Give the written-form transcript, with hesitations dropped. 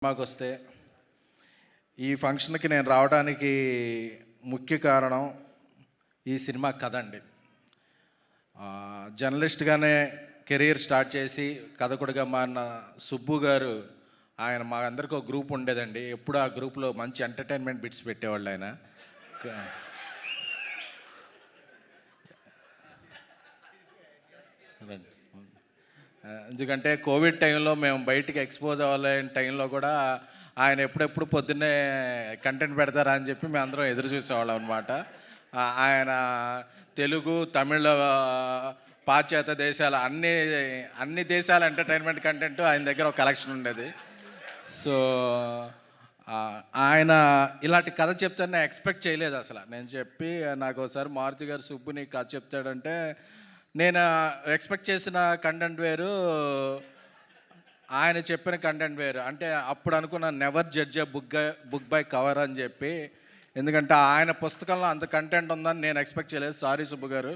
మాకొస్తే ఈ ఫంక్షన్కి నేను రావడానికి ముఖ్య కారణం ఈ సినిమా కథ అండి. జర్నలిస్ట్గానే కెరీర్ స్టార్ట్ చేసి కథకుడిగా మారిన సుబ్బు గారు, ఆయన మా అందరికీ ఒక గ్రూప్ ఉండేదండి. ఎప్పుడు ఆ గ్రూప్లో మంచి ఎంటర్టైన్మెంట్ బిట్స్ పెట్టేవాళ్ళు ఆయన. ఎందుకంటే కోవిడ్ టైంలో మేము బయటికి ఎక్స్పోజ్ అవ్వలేని టైంలో కూడా ఆయన ఎప్పుడెప్పుడు పొద్దున్నే కంటెంట్ పెడతారా అని చెప్పి మేము అందరం ఎదురు చూసేవాళ్ళం అనమాట. ఆయన తెలుగు, తమిళ, పాశ్చాత్య దేశాల అన్ని దేశాల ఎంటర్టైన్మెంట్ కంటెంట్ ఆయన దగ్గర ఒక కలెక్షన్ ఉండేది. సో ఆయన ఇలాంటి కథ చెప్తాను నేను ఎక్స్పెక్ట్ చేయలేదు అసలు. నేను చెప్పి నాకు ఒకసారి మారుతి గారు సుబ్బు నీ కథ చెప్తాడంటే నేను ఎక్స్పెక్ట్ చేసిన కంటెంట్ వేరు, ఆయన చెప్పిన కంటెంట్ వేరు. అంటే అప్పుడు అనుకున్న never judge a book by cover అని చెప్పి. ఎందుకంటే ఆయన పుస్తకంలో అంత కంటెంట్ ఉందని నేను ఎక్స్పెక్ట్ చేయలేదు. సారీ సుబ్బు గారు.